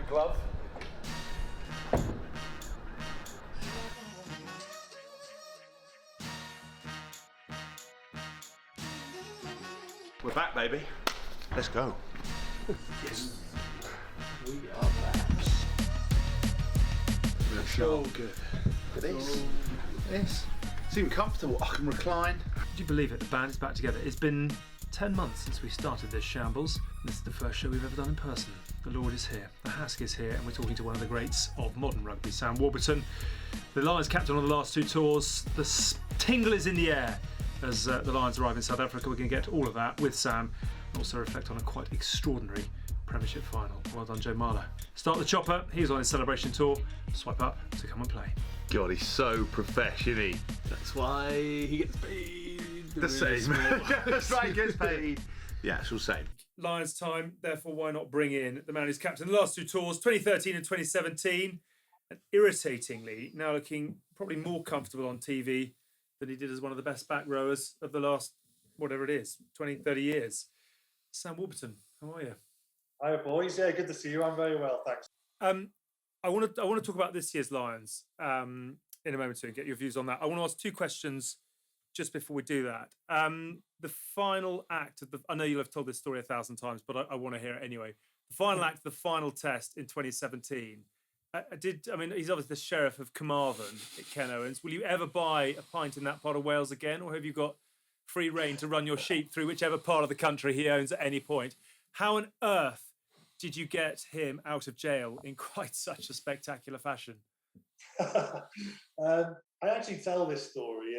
glove. We're back, baby. Let's go. Yes. We are back. So good. Look at this. Yes. It's even comfortable. I can recline. Would you believe it? The band is back together. It's been 10 months since we started this shambles. This is the first show we've ever done in person. The Lord is here, the Hask is here, and we're talking to one of the greats of modern rugby, Sam Warburton. The Lions captain on the last two tours. The tingle is in the air as the Lions arrive in South Africa. We're going to get to all of that with Sam and also reflect on a quite extraordinary Premiership final. Well done, Joe Marler. Start the chopper. He's on his celebration tour. Swipe up to come and play. God, he's so professional, isn't he? That's why he gets paid The same. That's right, he gets paid the actual same. Lions time, therefore why not bring in the man who's captained the last two tours, 2013 and 2017, and irritatingly now looking probably more comfortable on TV than he did as one of the best back rowers of the last, whatever it is, 20, 30 years. Sam Warburton, how are you? Hi boys, yeah, good to see you. I'm very well, thanks. I want to talk about this year's Lions in a moment and get your views on that. I want to ask two questions just before we do that. The final act of I know you'll have told this story 1,000 times, but I want to hear it anyway. The final act of the final test in 2017. He's obviously the sheriff of Carmarthen at Ken Owens. Will you ever buy a pint in that part of Wales again, or have you got free reign to run your sheep through whichever part of the country he owns at any point? How on earth did you get him out of jail in quite such a spectacular fashion? I actually tell this story,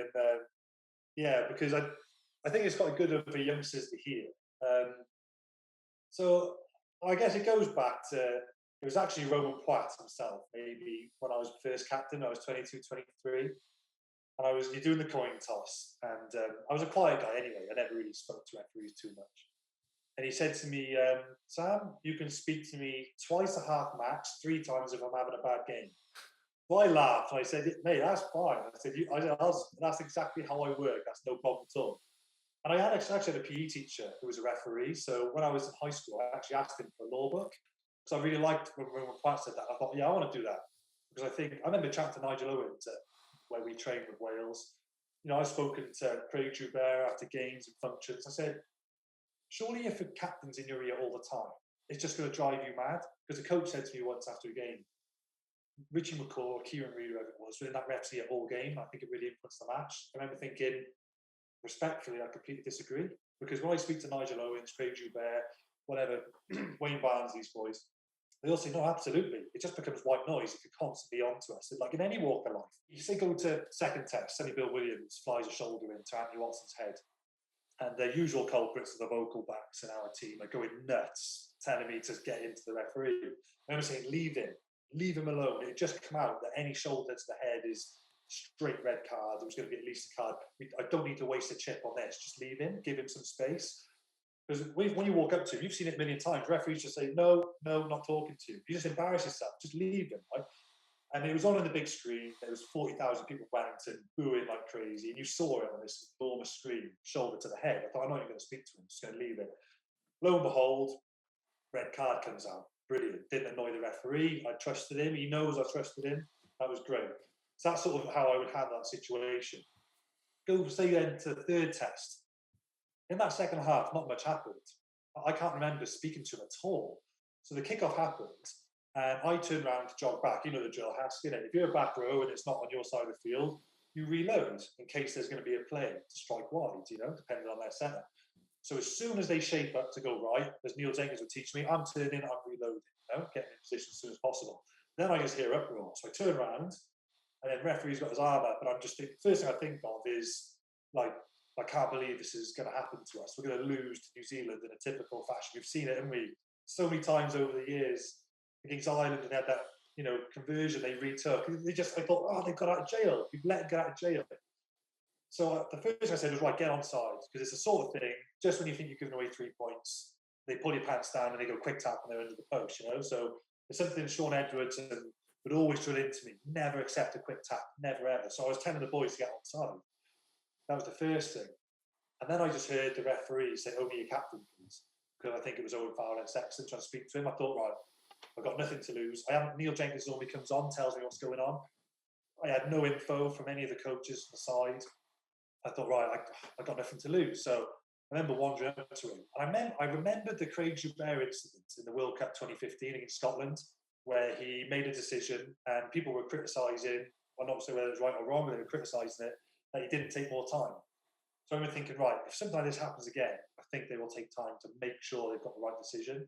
and because I think it's quite good for youngsters to hear. So I guess it goes back to, it was actually Roman Poit himself, maybe when I was first captain. I was 22, 23. And you're doing the coin toss. And I was a quiet guy anyway. I never really spoke to referees too much. And he said to me, Sam, you can speak to me twice a half match, 3 times if I'm having a bad game. Well, I laughed. I said, mate, that's fine. I said, that's exactly how I work. That's no problem at all. And I actually had a PE teacher who was a referee. So when I was in high school, I actually asked him for a law book. Because I really liked when Pat said that. I thought, yeah, I want to do that. Because I remember chatting to Nigel Owens where we trained with Wales. You know, I've spoken to Craig Joubert after games and functions. I said, surely if a captain's in your ear all the time, it's just going to drive you mad? Because the coach said to me once after a game, Richie McCaw, Kieran Reid, whoever it was, in that ref's ear all game. I think it really influenced the match. I remember thinking, respectfully, I completely disagree. Because when I speak to Nigel Owens, Craig Joubert, whatever, Wayne Barnes, these boys, they all say, no, absolutely. It just becomes white noise if you're constantly onto us. Like in any walk of life. You say go to second test, Sonny Bill Williams flies a shoulder into Anthony Watson's head. And the usual culprits of the vocal backs in our team are going nuts, telling me to get into the referee. I remember saying, leave him alone. It just come out that any shoulder to the head is straight red card. There was going to be at least a card. I don't need to waste a chip on this. Just leave him, give him some space. Because when you walk up to him, you've seen it a million times, referees just say, no, not talking to you. You just embarrass yourself. Just leave him, right? And it was on the big screen. There was 40,000 people at Wellington booing like crazy. And you saw it on this enormous screen, shoulder to the head. I thought, I'm not even going to speak to him. I'm just going to leave it. Lo and behold, red card comes out. Brilliant. Didn't annoy the referee. I trusted him. He knows I trusted him. That was great. So that's sort of how I would handle that situation. Go, say then, to the third test. In that second half, not much happened. I can't remember speaking to him at all. So the kickoff happened. And I turned around to jog back. You know the drill, Hask, you know, if you're a back row and it's not on your side of the field, you reload in case there's going to be a play to strike wide, you know, depending on their centre. So as soon as they shape up to go right, as Neil Jenkins would teach me, I'm turning, I'm reloading, you know, getting in position as soon as possible. Then I just hear uproar. So I turn around and then referee's got his arm up and I'm just thinking, first thing I think of is like, I can't believe this is going to happen to us. We're going to lose to New Zealand in a typical fashion. We've seen it, haven't we? So many times over the years against Ireland and had that, you know, conversion they retook. I thought, oh, they've got out of jail. We've let them get out of jail. So the first thing I said was, right, get onside. Because it's the sort of thing, just when you think you're giving away 3 points, they pull your pants down and they go quick tap and they're under the post, you know? So it's something Sean Edwards would always drill into me. Never accept a quick tap. Never, ever. So I was telling the boys to get onside. That was the first thing. And then I just heard the referee say, oh, me, your captain, please. Because I think it was Owen Farrell and Sexton trying to speak to him. I thought, right, I've got nothing to lose. Neil Jenkins normally comes on, tells me what's going on. I had no info from any of the coaches on the side. I thought, right, I got nothing to lose. So I remember wandering up to him. And I remembered the Craig Joubert incident in the World Cup 2015 against Scotland, where he made a decision and people were criticising, well, not saying whether it was right or wrong, but they were criticising it, that he didn't take more time. So I remember thinking, right, if something like this happens again, I think they will take time to make sure they've got the right decision.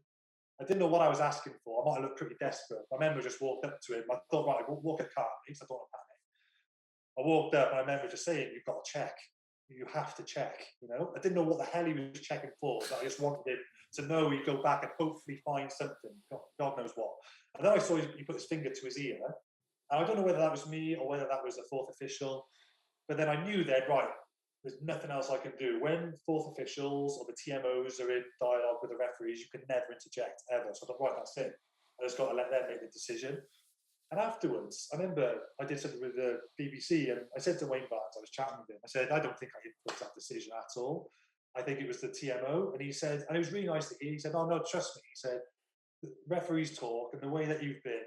I didn't know what I was asking for. I might have looked pretty desperate. I remember just walked up to him. I thought, right, I'll walk a car, please. I don't want to panic. I walked up and I remember just saying, you've got to check. You have to check, you know? I didn't know what the hell he was checking for, but I just wanted him to know he'd go back and hopefully find something. God knows what. And then I saw he put his finger to his ear. And I don't know whether that was me or whether that was the fourth official. But then I knew then, right, there's nothing else I can do. When fourth officials or the TMOs are in dialogue with the referees, you can never interject ever. So I thought, right, that's it. I just got to let them make the decision. And afterwards, I remember I did something with the BBC and I said to Wayne Barnes, I was chatting with him, I said, I don't think I influenced that decision at all. I think it was the TMO. And he said, and it was really nice to hear, he said, oh no, trust me. He said, the referees talk and the way that you've been,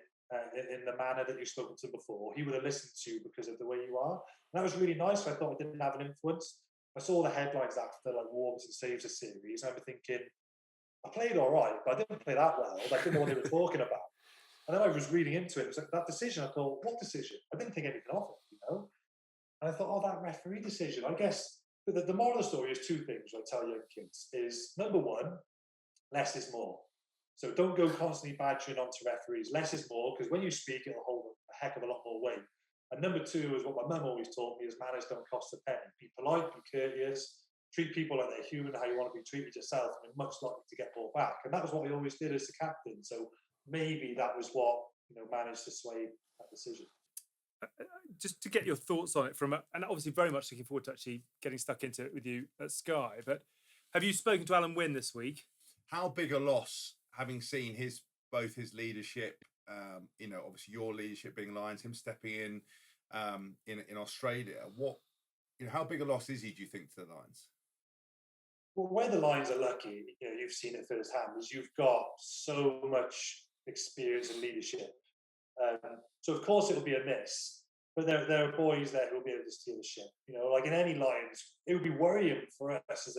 in the manner that you've spoken to before, he would have listened to you because of the way you are. And that was really nice. I thought I didn't have an influence. I saw the headlines after like Warburton saves a series. And I remember thinking, I played all right, but I didn't play that well. I didn't know what they were talking about. And then I was reading into it. It was like that decision. I thought, what decision? I didn't think anything of it, you know? And I thought, oh, that referee decision. I guess the moral of the story is two things I tell young kids is, number one, less is more. So don't go constantly badgering onto referees. Less is more, because when you speak, it'll hold a heck of a lot more weight. And number two is what my mum always taught me is manners don't cost a penny. Be polite, be courteous, treat people like they're human, how you want to be treated yourself, and you're much likely to get more back. And that was what we always did as the captain. So maybe that was what, you know, managed to sway that decision. Just to get your thoughts on it and obviously very much looking forward to actually getting stuck into it with you at Sky, but have you spoken to Alan Wynne this week? How big a loss, having seen both his leadership, you know, obviously your leadership being Lions, him stepping in Australia, how big a loss is he, do you think, to the Lions? Well, where the Lions are lucky, you know, you've seen it firsthand, is you've got so much experience and leadership. So of course it'll be a miss, but there are boys there who will be able to steer the ship. You know, like in any Lions, it would be worrying for us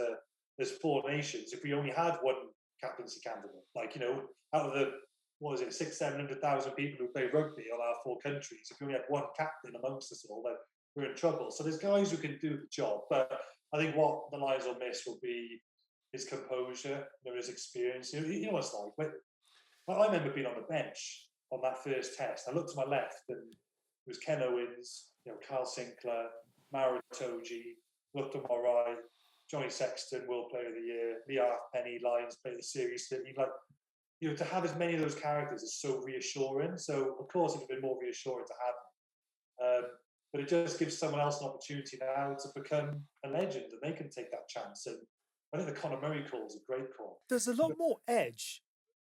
as four nations if we only had one captaincy candidate. Like, you know, out of the 700,000 people who play rugby on our four countries, if we only had one captain amongst us all, then we're in trouble. So there's guys who can do the job, but I think what the Lions will miss will be his composure, you know, his experience. You know what it's like. I remember being on the bench on that first test. I looked to my left and it was Ken Owens, you know, Carl Sinclair, Mara Toji, looked to my right, Johnny Sexton, World Player of the Year, Lee Penny, Lions Player of the Series. Like, you know, to have as many of those characters is so reassuring. So, of course, it would have been more reassuring to have them. But it just gives someone else an opportunity now to become a legend, and they can take that chance. And I think the Conor Murray call is a great call. There's a lot more edge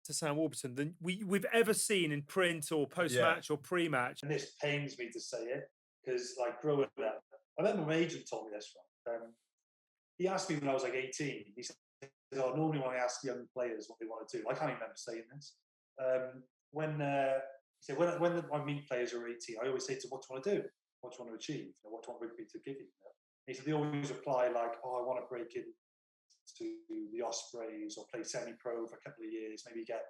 to Sam Warburton than we've ever seen in print or post-match or pre-match. And this pains me to say it, because like growing up, I remember my agent told me this one. He asked me when I was like 18, he said, oh, normally when I ask young players what they want to do, I can't even remember saying this. When I meet players who are 18, I always say to them, what do you want to do? What do you want to achieve? You know, what do you want rugby to give you? You know? He said they always reply like, oh, I want to break into the Ospreys or play semi-pro for a couple of years, maybe get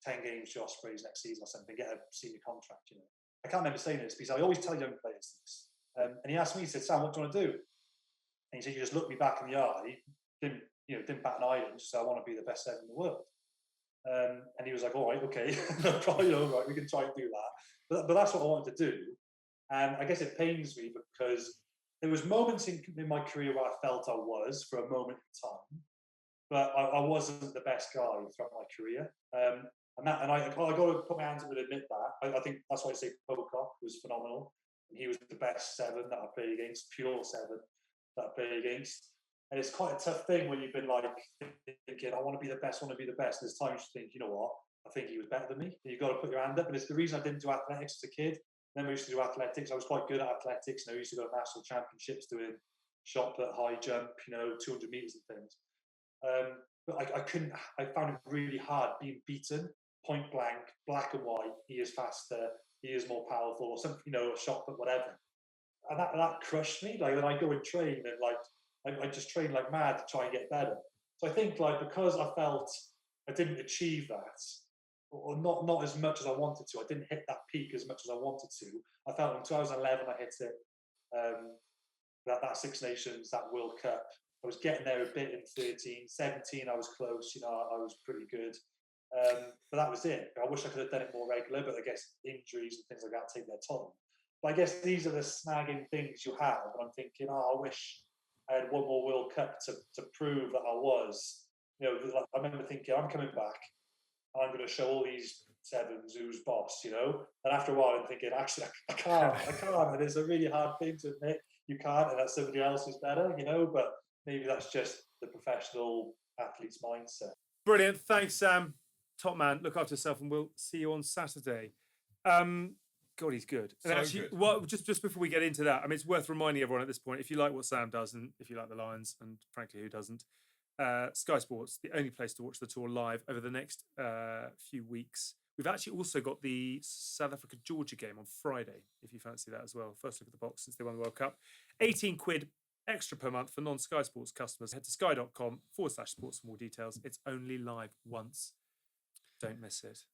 10 games to Ospreys next season or something, get a senior contract, you know. I can't remember saying this because I always tell young players this. And he asked me, he said, Sam, what do you want to do? And he said, you just look me back in the eye, didn't bat an eye, and just say, I want to be the best seven in the world. And he was like, all right, okay, right, we can try and do that. But that's what I wanted to do. And I guess it pains me because there was moments in my career where I felt I was for a moment in time, but I wasn't the best guy throughout my career. And I got to put my hands up and admit that. I think that's why I say Pocock was phenomenal. And he was the best seven that I played against, pure seven that I played against. And it's quite a tough thing when you've been like thinking, I want to be the best, And there's times you think, you know what, I think he was better than me. You've got to put your hand up. And it's the reason I didn't do athletics as a kid. Then we used to do athletics. I was quite good at athletics. You know, we used to go to national championships doing shot put, high jump, 200 meters and things. But I found it really hard being beaten point blank, black and white. He is faster. He is more powerful, or something, you know, a shot put, whatever. And that crushed me. Like, then I go and train, and like I just train like mad to try and get better. So I think, like, because I felt I didn't achieve that, or not as much as I wanted to. I didn't hit that peak as much as I wanted to. I felt in 2011 I hit it. That Six Nations, that World Cup, I was getting there a bit in 13, 17. I was close. You know, I was pretty good. But that was it. I wish I could have done it more regular, but I guess injuries and things like that take their toll. But I guess these are the snagging things you have. And I'm thinking, I wish I had one more World Cup to prove that I was. You know, like, I remember thinking, I'm coming back. I'm going to show all these sevens who's boss, you know. And after a while, I'm thinking, actually, I can't. And it's a really hard thing to admit you can't, and that somebody else is better, you know. But maybe that's just the professional athlete's mindset. Brilliant. Thanks, Sam. Top man. Look after yourself, and we'll see you on Saturday. God, he's good. And So actually, good. well, just before we get into that, I mean, it's worth reminding everyone at this point, if you like what Sam does, and if you like the Lions, and frankly, who doesn't, Sky Sports, the only place to watch the tour live over the next few weeks. We've actually also got the South Africa-Georgia game on Friday, if you fancy that as well. First look at the box since they won the World Cup. 18 quid extra per month for non-Sky Sports customers. Head to sky.com/sports for more details. It's only live once. Don't miss it.